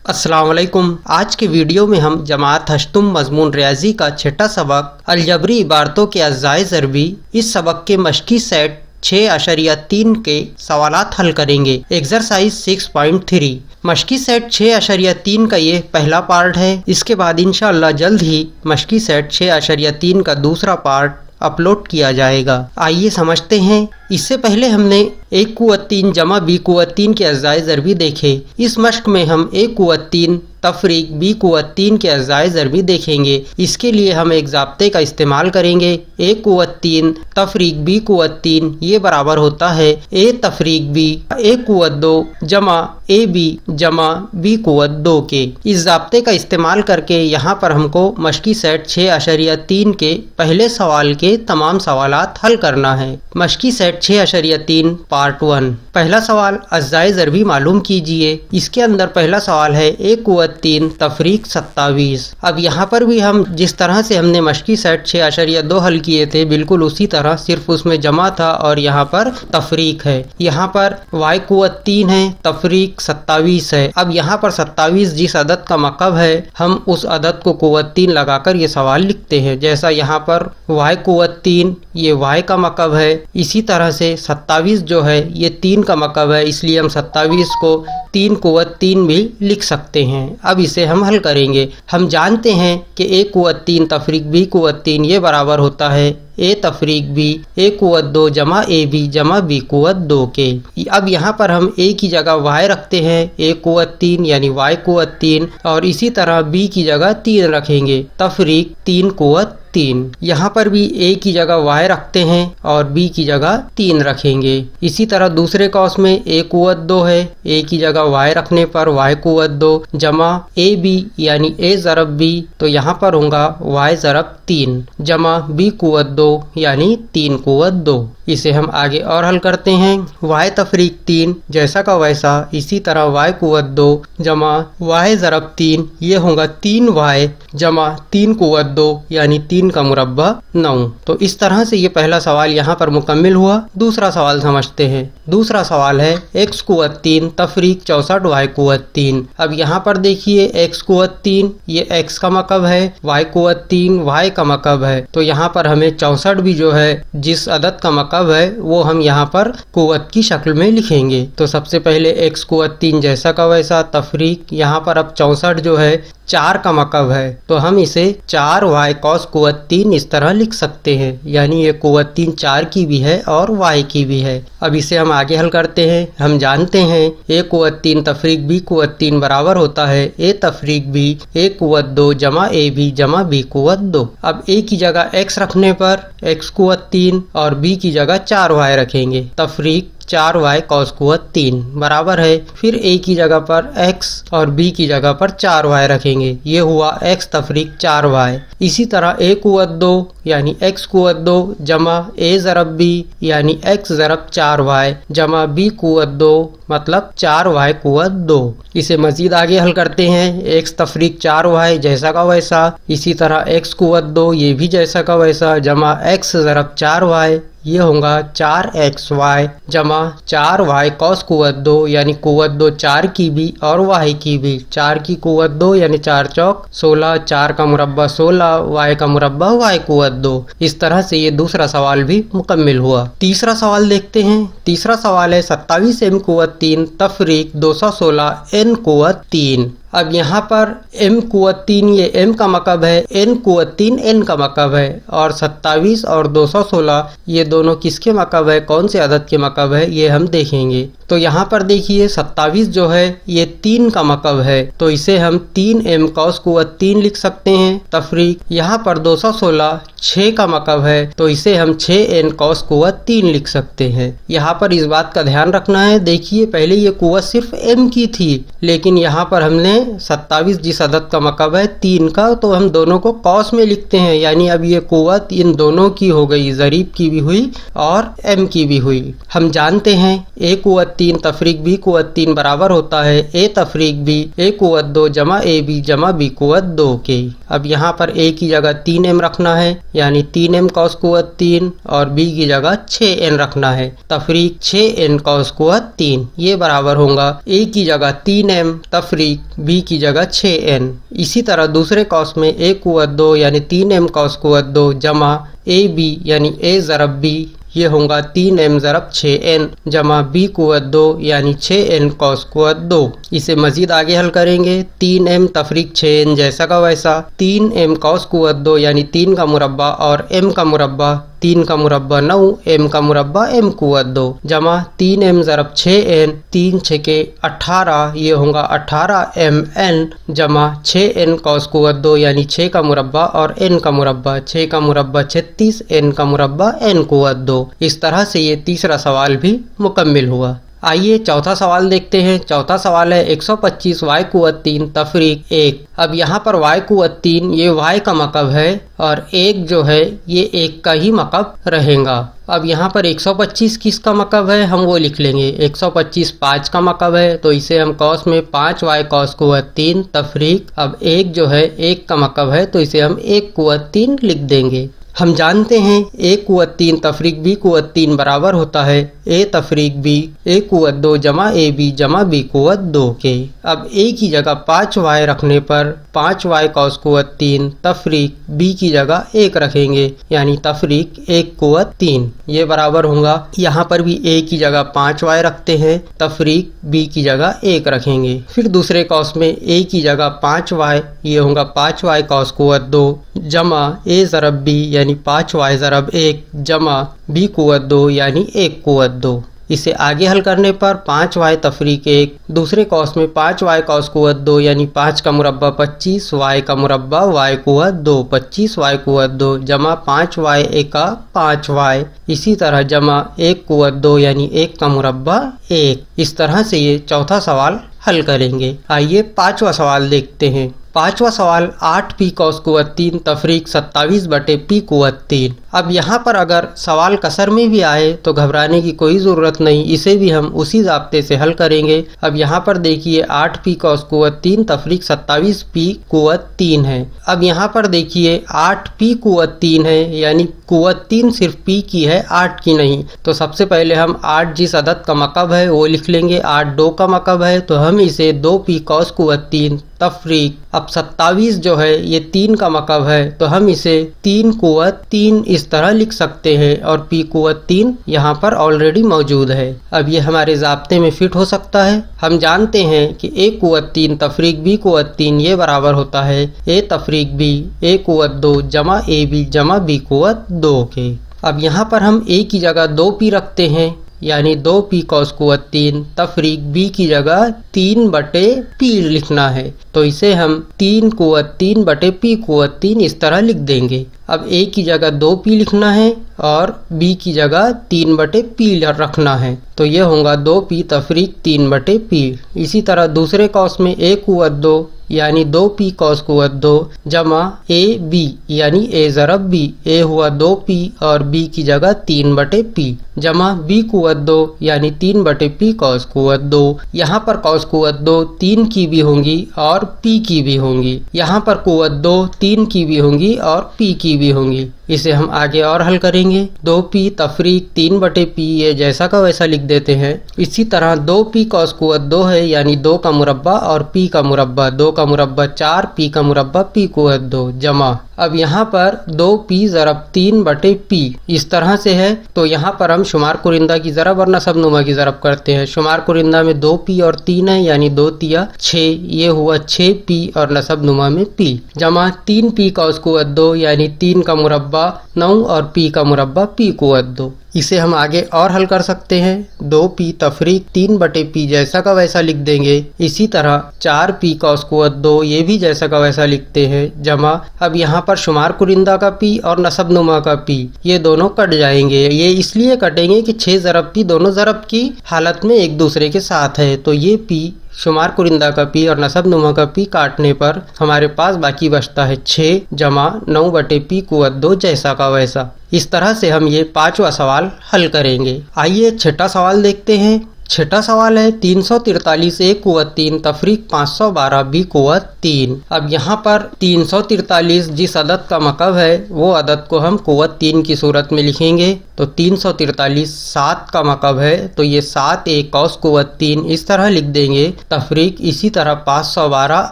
अस्सलाम वालेकुम। आज के वीडियो में हम जमात हश्तुम मज़मून रियाजी का छठा सबक अलजबरी इबारतों के अज़ाए ज़रबी इस सबक के मश्की सेट 6.3 के सवालात हल करेंगे। एक्सरसाइज 6.3 मश्की सेट 6.3 का ये पहला पार्ट है। इसके बाद इंशाअल्लाह जल्द ही मश्की सेट 6.3 का दूसरा पार्ट अपलोड किया जाएगा। आइए समझते हैं। इससे पहले हमने 1 कुव्वत 3 जमा B कुव्वत 3 के अज़ाए ज़रबी देखे। इस मश्क में हम 1 कुव्वत 3 तफरीक B कुव्वत 3 के अज़ाए ज़रबी देखेंगे। इसके लिए हम एक ज़ाब्ते का इस्तेमाल करेंगे। 1 कुव्वत 3 तफरीक B कुव्वत 3 ये बराबर होता है A तफरीक B 1 कुव्वत 2 जमा AB जमा B कुव्वत 2 के। इस ज़ाब्ते का इस्तेमाल करके यहाँ पर हमको मश्की सेट 6.3 के पहले सवाल के तमाम सवालात हल करना है। मश्की सेट 6.3 पार्ट 1। पहला सवाल अज़ाए ज़रबी मालूम कीजिए। इसके अंदर पहला सवाल है 1 कुव्वत 3 तफरीक 27। अब यहाँ पर भी हम जिस तरह से हमने मश्की सेट 6.2 हल किए थे बिल्कुल उसी तरह, सिर्फ उसमें जमा था और यहाँ पर तफरीक है। यहाँ पर y कुव्वत 3 है, तफरीक 27 है। अब यहाँ पर 27 जिस अदद का मकब है हम उस अदद को कुव्वत 3 लगाकर ये सवाल लिखते हैं। जैसा यहाँ पर y कुव्वत 3 ये y का मकब है, इसी तरह से 27 जो है ये 3 का मकब है, इसलिए हम 27 को 3 कुव्वत 3 भी लिख सकते हैं। अब इसे हम हल करेंगे। हम जानते हैं कि 1 कुव्वत 3 तफरीक B कुव्वत 3 ये बराबर होता है A तफरीक B 1 कुव्वत 2 जमा AB जमा B कुव्वत 2 के। अब यहाँ पर हम A की जगह Y रखते हैं, A कुव्वत 3 यानी Y कुव्वत 3, और इसी तरह B की जगह 3 रखेंगे, तफरीक 3 कुव्वत 3। यहाँ पर भी A की जगह Y रखते हैं और B की जगह 3 रखेंगे। इसी तरह दूसरे कौस में A कुव्वत 2 है, A की जगह Y रखने पर Y कुव्वत 2 जमा AB यानी A ज़रब B, तो यहाँ पर होगा Y ज़रब 3 जमा B कुव्वत 2 यानी 3 कुव्वत 2। इसे हम आगे और हल करते हैं। y तफरीक 3 जैसा का वैसा, इसी तरह y कुव्वत 2 जमा y ज़रब 3 ये होगा 3y जमा 3 कुव्वत 2 यानी 3 का मुरब्बा 9। तो इस तरह से ये पहला सवाल यहाँ पर मुकम्मिल हुआ। दूसरा सवाल समझते हैं। दूसरा सवाल है x कुव्वत 3 तफरीक 64 y कुव्वत 3। अब यहाँ पर देखिए x कुव्वत 3 ये x का मकब है, y कुव्वत 3 y का मकब है, तो यहाँ पर हमें 64 भी जो है जिस अदद का मकब है वो हम यहाँ पर कुव्वत की शक्ल में लिखेंगे। तो सबसे पहले x कुव्वत 3 जैसा का वैसा तफरीक, यहाँ पर अब 64 जो है 4 का मकब है, तो हम इसे 4y कॉस कुव्वत 3 इस तरह लिख सकते हैं, यानी ये कुव्वत 3 4 की भी है और y की भी है। अब इसे हम आगे हल करते हैं। हम जानते हैं a कुव्वत 3 तफरीक B कुव्वत 3 बराबर होता है A तफरीक B 1 कुव्वत 2 जमा AB जमा B कुव्वत 2। अब A की जगह x रखने पर x कुव्वत 3 और B की जगह 4y रखेंगे, तफरीक 4y कॉस कुव्वत 3 बराबर है। फिर A की जगह पर x और B की जगह पर 4y रखेंगे, ये हुआ x तफरीक 4y। इसी तरह A कुव्वत 2 यानी x कुव्वत 2 जमा A ज़रब B यानी x ज़रब 4y जमा B कुव्वत 2 मतलब 4y कुव्वत 2। इसे मजीद आगे हल करते हैं। x तफरीक 4y जैसा का वैसा, इसी तरह x कुव्वत 2 ये भी जैसा का वैसा जमा x ज़रब 4y ये होगा 4xy जमा 4y कॉस कुव्वत 2 यानी कुव्वत 2 4 की भी और y की भी, 4 की कुव्वत 2 यानी 4 चौक 16, 4 का मुरब्बा 16, y का मुरब्बा y कुव्वत 2। इस तरह से ये दूसरा सवाल भी मुकम्मिल हुआ। तीसरा सवाल देखते हैं। तीसरा सवाल है 27 m कुव्वत 3 तफरीक 216 n कुव्वत 3। अब यहाँ पर m कुव्वत 3 ये m का मकब है, n कुव्वत 3 n का मकब है, और 27 और 216 ये दोनों किसके मकब है, कौन से अदद के मकब है ये हम देखेंगे। तो यहाँ पर देखिए 27 जो है ये 3 का मकब है, तो इसे हम 3m कॉस कुव्वत 3 लिख सकते हैं, तफरीक यहाँ पर 216 6 का मकब है, तो इसे हम 6n कॉस कुव्वत 3 लिख सकते हैं। यहाँ पर इस बात का ध्यान रखना है, देखिए पहले ये कुव्वत सिर्फ m की थी, लेकिन यहाँ पर हमने 27 जिस अदद का मकब है 3 का, तो हम दोनों को कॉस में लिखते हैं, यानी अब ये कुव्वत इन दोनों की हो गई, ज़रीब की भी हुई और m की भी हुई। हम जानते हैं A कुव्वत 3 तफरीक B कुवत 3 बराबर होता है A तफरीक B A कुवत 2 जमा AB जमा B कुवत 2 के। अब यहाँ पर A की जगह 3m रखना है, यानी 3m कॉस कुवत 3 और B की जगह 6n रखना है। तफरीक 6n कॉस कुवत 3 ये बराबर होगा A की जगह 3m तफरीक B की जगह 6n। इसी तरह दूसरे कॉस में A कुवत 2 यानी 3m कॉस कुवत 2 जमा AB यानी A ज़रब B ये होगा 3m ज़रब 6n जमा B कुवत 2 यानी 6n कॉस कुवत 2। इसे मजीद आगे हल करेंगे। 3m तफरीक 6n जैसा का वैसा, 3m कॉस कुवत 2 यानी 3 का मुरब्बा और m का मुरब्बा, 3 का मुरब्बा 9 m का मुरब्बा m कुवत 2 जमा 3m ज़रब 6n 3 6 के 18 ये होगा 18mn जमा 6n कॉस कुवत 2 यानी 6 का मुरब्बा और n का मुरब्बा, 6 का मुरब्बा 36 n का मुरब्बा n कुवत 2। इस तरह से ये तीसरा सवाल भी मुकम्मिल हुआ। आइए चौथा सवाल देखते हैं। चौथा सवाल है 125 y कुवत 3 तफरीक 1। अब यहाँ पर y कुवत 3 ये y का मकब है और 1 जो है ये 1 का ही मकब रहेगा। अब यहाँ पर 125 किसका मकब है हम वो लिख लेंगे। 125 5 का मकब है तो इसे हम कॉस में 5y कॉस कुवत 3 तफरीक, अब 1 जो है 1 का मकब है तो इसे हम 1 कुवत 3 लिख देंगे। हम जानते हैं A कुवत 3 तफरीक B कुवत 3 बराबर होता है A तफरीक B A कुवत 2 जमा AB जमा B कुवत 2 के। अब A की जगह 5y रखने पर 5y कॉस कुवत 3 तफरीक B की जगह 1 रखेंगे, यानी तफरीक 1 कुवत 3 ये बराबर होगा। यहाँ पर भी A की जगह 5y रखते हैं, तफरीक B की जगह 1 रखेंगे। फिर दूसरे कॉस में A की जगह 5y ये होगा 5y कॉस कुवत 2 जमा A ज़रब B यानी 5y ज़रब 1 जमा B कुवत 2 यानी 1 कुवत 2। इसे आगे हल करने पर 5y तफरीक 1, दूसरे कॉस में 5y कॉस कुवत 2 यानी 5 का मुरब्बा 25 y का मुरब्बा y कुवत 2 25 y कुवत 2 जमा 5y एका 5y, इसी तरह जमा 1 कुवत 2 यानी 1 का मुरब्बा 1। इस तरह से ये चौथा सवाल हल करेंगे। आइए पांचवा सवाल देखते हैं। पांचवा सवाल 8p कॉस कुवत 3 तफरीक 27 बटे p कुवत 3। अब यहाँ पर अगर सवाल कसर में भी आए तो घबराने की कोई ज़रूरत नहीं, इसे भी हम उसी ज़ाब्ते से हल करेंगे। अब यहाँ पर देखिए 8p कॉस कुवत 3 तफरीक 27p कुवत 3 है। अब यहाँ पर देखिए 8p कुवत 3 है, यानी कुवत 3 सिर्फ p की है 8 की नहीं। तो सबसे पहले हम 8 जिस अदद का मकब है वो लिख लेंगे। 8 2 का मकब है तो हम इसे 2p कॉस कुवत 3 तफरीक, अब 27 जो है ये 3 का मकब है तो हम इसे 3 कुवत 3 इस तरह लिख सकते हैं और p कुवत 3 यहाँ पर ऑलरेडी मौजूद है। अब ये हमारे ज़ाब्ते में फिट हो सकता है। हम जानते हैं कि a कुवत 3 तफरीक b कुवत 3 ये बराबर होता है a तफरीक b a कुवत 2 जमा ab जमा b कुवत 2 के। अब यहाँ पर हम a की जगह 2p रखते हैं, यानी 2p कॉस कुवत 3 तफरीक b की जगह 3 बटे p लिखना है तो इसे हम 3 कुवत 3 बटे p कुवत 3 इस तरह लिख देंगे। अब a की जगह 2p लिखना है और b की जगह 3 बटे p रखना है तो ये होगा 2p तफरीक 3 बटे p। इसी तरह दूसरे कॉस में a कुवत 2 यानी 2p कॉस कुवत 2 जमा a b यानी a ज़रब b, a हुआ 2p और b की जगह 3 बटे p जमा b कुवत 2 यानी 3 बटे p कॉस कुवत 2। यहाँ पर कॉस कुवत 2 3 की भी होंगी और p की भी होंगी, यहाँ पर कुवत 2 3 की भी होंगी और p की भी होंगी। इसे हम आगे और हल करेंगे। 2p तफरीक 3 बटे p ये जैसा का वैसा लिख देते हैं। इसी तरह 2p कॉस कुवत 2 है, यानी 2 का मुरब्बा और p का मुरब्बा, 2 का मुरब्बा 4 p का मुरब्बा p कुवत 2 जमा। अब यहाँ पर 2p ज़रब 3 बटे p इस तरह से है तो यहाँ पर हम शुमार कुरिंदा की ज़रब और नसब नुमा की ज़रब करते हैं। शुमार कुरिंदा में 2p और 3 है, यानी 2 तिया 6, ये हुआ 6p और नसब नुमा में p जमा 3p कॉस कुवत 2 यानी 3 का मुरब्बा 9 और p का मुरब्बा p कुवत 2। इसे हम आगे और हल कर सकते हैं। 2p तफरीक 3 बटे p जैसा का वैसा लिख देंगे। इसी तरह 4p कॉस कुवत 2 ये भी जैसा का वैसा लिखते हैं जमा। अब यहाँ पर शुमार कुरिंदा का p और नसब नुमा का p ये दोनों कट जाएंगे। ये इसलिए कटेंगे कि 6 ज़रब p दोनों ज़रब की हालत में एक दूसरे के साथ है तो ये p शुमार कुरिंदा का p और नसब नुमा का p काटने पर हमारे पास बाकी बचता है 6 जमा 9 बटे p कुवत 2 जैसा का वैसा। इस तरह से हम ये पांचवा सवाल हल करेंगे। आइए छठा सवाल देखते हैं। छठा सवाल है 343 A कुवत 3 तफरीक 512 B कुवत 3। अब यहाँ पर 343 जिस अदद का मकब है वो अदद को हम कुवत 3 की सूरत में लिखेंगे। तो 343 7 का मकब है तो ये 7 A कौस कुवत 3 इस तरह लिख देंगे। तफरीक इसी तरह 512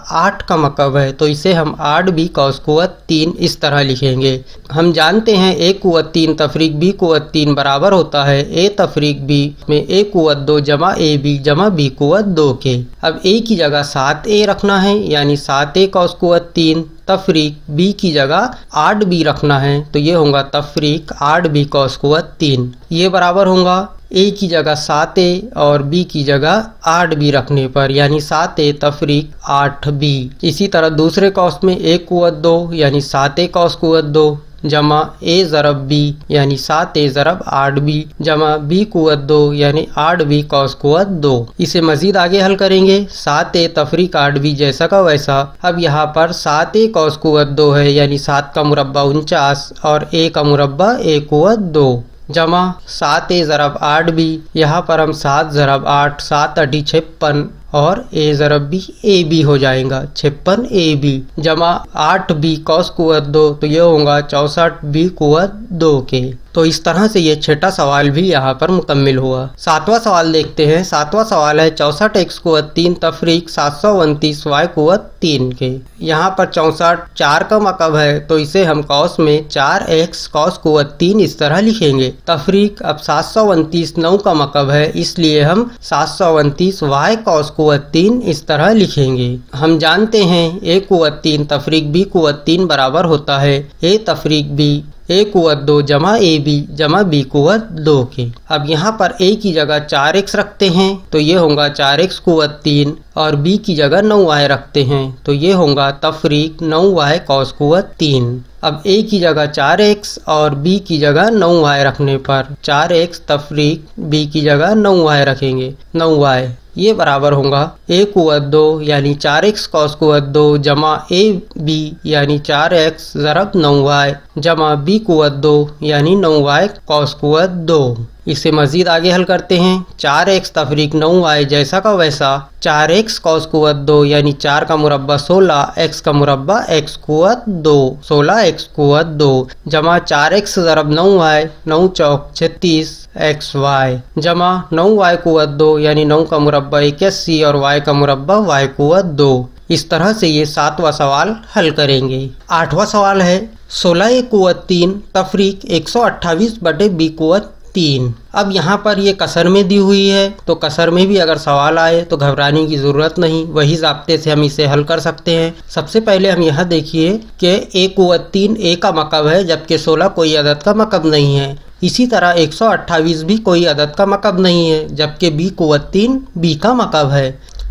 8 का मकब है तो इसे हम 8 B कौस कुवत 3 इस तरह लिखेंगे। हम जानते हैं A कुवत 3 तफरीक B कुवत 3 बराबर होता है A तफरीक B में A कुवत 2 जमा AB जमा B कुवत 2 के। अब A की जगह 7A रखना है यानी 7A कौस कुवत 3 तफरीक B की जगह 8B रखना है तो ये होगा तफरीक 8B कौस कुवत 3। ये बराबर होगा A की जगह 7A और B की जगह 8B रखने पर यानी 7A तफरीक 8B। इसी तरह दूसरे कौस में A कुवत 2 यानी 7A कौस कुवत 2 जमा A ज़रब B यानी 7A ज़रब 8B जमा B कुवत 2 यानी 8B कौस कुवत 2। इसे मजीद आगे हल करेंगे। 7A तफरीक 8B जैसा का वैसा। अब यहाँ पर 7A कौस कुवत 2 है यानी 7 का मुरब्बा 49 और A का मुरब्बा A कुवत 2 जमा 7A ज़रब 8B। यहाँ पर हम 7 ज़रब 8 7 8 56 और A ज़रब B AB हो जाएगा 56 AB जमा 8B कौस कुवत 2 तो ये होगा 64 B कुवत 2 के। तो इस तरह से ये छठा सवाल भी यहाँ पर मुकम्मिल हुआ। सातवां सवाल देखते हैं। सातवां सवाल है 64 X कुवत 3 तफरीक 729 Y कुवत 3 के। यहाँ पर 64 4 का मकब है तो इसे हम कौस में 4x कौस कुवत 3 इस तरह लिखेंगे। तफरीक अब 729 9 का मकब है इसलिए हम 729 Y कौस कुवत 3 इस तरह लिखेंगे। हम जानते हैं A कुवत 3 तफरीक B कुवत 3 बराबर होता है A तफरीक B A कुवत 2 जमा AB जमा B कुवत 2 के। अब यहाँ पर A की जगह 4x रखते हैं तो ये होगा 4x कुवत 3 और B की जगह 9y रखते हैं तो ये होगा तफरीक 9y कौस कुवत 3। अब A की जगह 4x और B की जगह 9y रखने पर 4x तफरीक B की जगह 9y रखेंगे 9y। ये बराबर होगा A कुवत 2 यानी 4x कौस कुवत 2 जमा AB यानी 4x ज़रब 9y जमा B कुवत 2 यानी 9y कौस कुवत 2। इसे मजीद आगे हल करते हैं। 4x तफरीक 9y जैसा का वैसा 4x कौस कुवत 2 यानी 4 का मुरब्बा 16 x का मुरब्बा x कुवत 2 16x कुवत 2 जमा 4x ज़रब 9y 9 चौक 36 xy जमा 9y कुवत 2 यानी 9 का मुरब्बा 81 और y का मुरब्बा y कुवत 2। इस तरह से ये सातवां सवाल हल करेंगे। आठवां सवाल है 16A कुवत 3 तफरीक 128 बटे B कुवत 3। अब यहाँ पर ये कसर में दी हुई है तो कसर में भी अगर सवाल आए तो घबराने की ज़रूरत नहीं, वही ज़ाब्ते से हम इसे हल कर सकते हैं। सबसे पहले हम यहाँ देखिए कि A कुवत 3 A का मकब है जबकि 16 कोई अदद का मकब नहीं है। इसी तरह 128 भी कोई अदद का मकब नहीं है जबकि B कुवत 3 B का मकब है।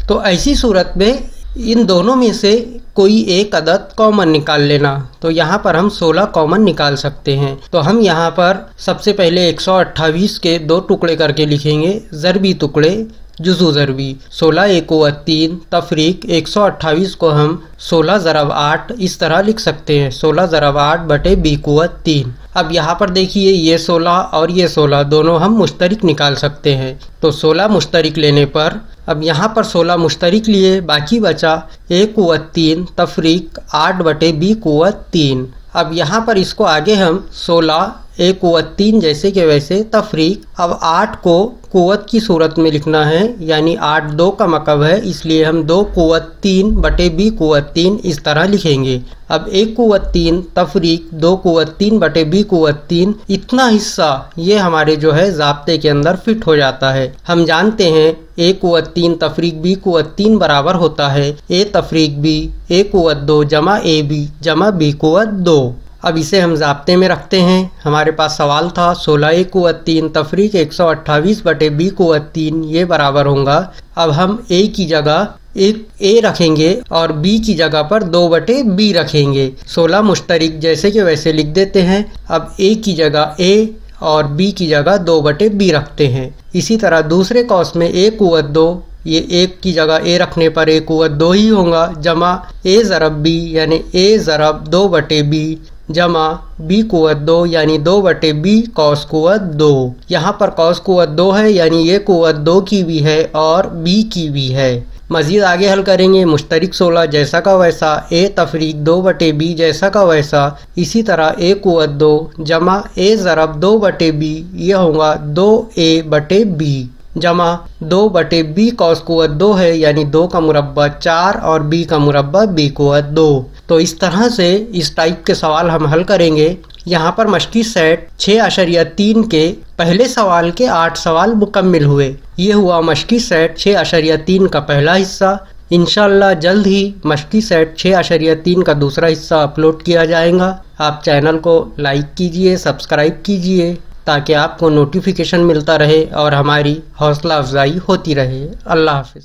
तो ऐसी सूरत में इन दोनों में से कोई एक अदद कॉमन निकाल लेना। तो यहाँ पर हम 16 कॉमन निकाल सकते हैं। तो हम यहाँ पर सबसे पहले 128 के 2 टुकड़े करके लिखेंगे ज़रबी टुकड़े जुज़ू ज़रबी। 16A कुवत 3 तफरीक 128 को हम 16 ज़रब 8 इस तरह लिख सकते हैं 16 ज़रब 8 बटे B कुवत 3। अब यहाँ पर देखिए ये 16 और ये 16 दोनों हम मुश्तरिक निकाल सकते हैं। तो 16 मुश्तरिक लेने पर अब यहाँ पर 16 मुश्तरिक लिए बाकी बचा A कुवत 3 तफरीक 8 बटे B कुवत 3। अब यहाँ पर इसको आगे हम 16 A कुवत 3 जैसे के वैसे तफरीक अब 8 को कुवत की सूरत में लिखना है यानी 8 2 का मकब है इसलिए हम 2 कुवत 3 बटे B कुवत 3 इस तरह लिखेंगे। अब A कुवत 3 तफरीक 2 कुवत 3 बटे B कुवत 3 इतना हिस्सा ये हमारे जो है ज़ाब्ते के अंदर फिट हो जाता है। हम जानते हैं A कुवत 3 तफरीक B कुवत 3 बराबर होता है A तफरीक B A कुवत 2 जमा AB जमा B कुवत 2। अब इसे हम ज़ाब्ते में रखते हैं। हमारे पास सवाल था 16A कुवत 3 तफरीक 128 बटे B कुवत 3 ये बराबर होगा। अब हम A की जगह एक A रखेंगे और B की जगह पर 2 बटे B रखेंगे। 16 मुश्तरिक जैसे के वैसे लिख देते हैं। अब A की जगह A और B की जगह 2 बटे B रखते हैं। इसी तरह दूसरे कौस में A कुवत 2 ये 1 की जगह A रखने पर A कुवत 2 ही होगा जमा A ज़रब B यानी A ज़रब 2 बटे B जमा b कुवत 2 यानी 2/b कॉस कुवत 2। यहाँ पर कॉस कुवत 2 है यानी ये कुवत 2 की भी है और b की भी है। मजीद आगे हल करेंगे। मुश्तरिक 16 जैसा का वैसा, a तफरीक 2/b जैसा का वैसा, इसी तरह a कुवत 2 जमा a ज़रब 2/b, यह होगा 2a/b जमा 2/b कॉस कुवत 2 है यानी 2 का मुरब्बा 4 और b का मुरब्बा b कुवत 2। तो इस तरह से इस टाइप के सवाल हम हल करेंगे। यहाँ पर मश्की सेट 6.3 के पहले सवाल के 8 सवाल मुकम्मिल हुए। ये हुआ मश्की सेट 6.3 का पहला हिस्सा। इंशाल्लाह जल्द ही मश्की सेट 6.3 का दूसरा हिस्सा अपलोड किया जाएगा। आप चैनल को लाइक कीजिए, सब्सक्राइब कीजिए ताकि आपको नोटिफिकेशन मिलता रहे और हमारी हौसला अफजाई होती रहे। अल्लाह हाफिज़।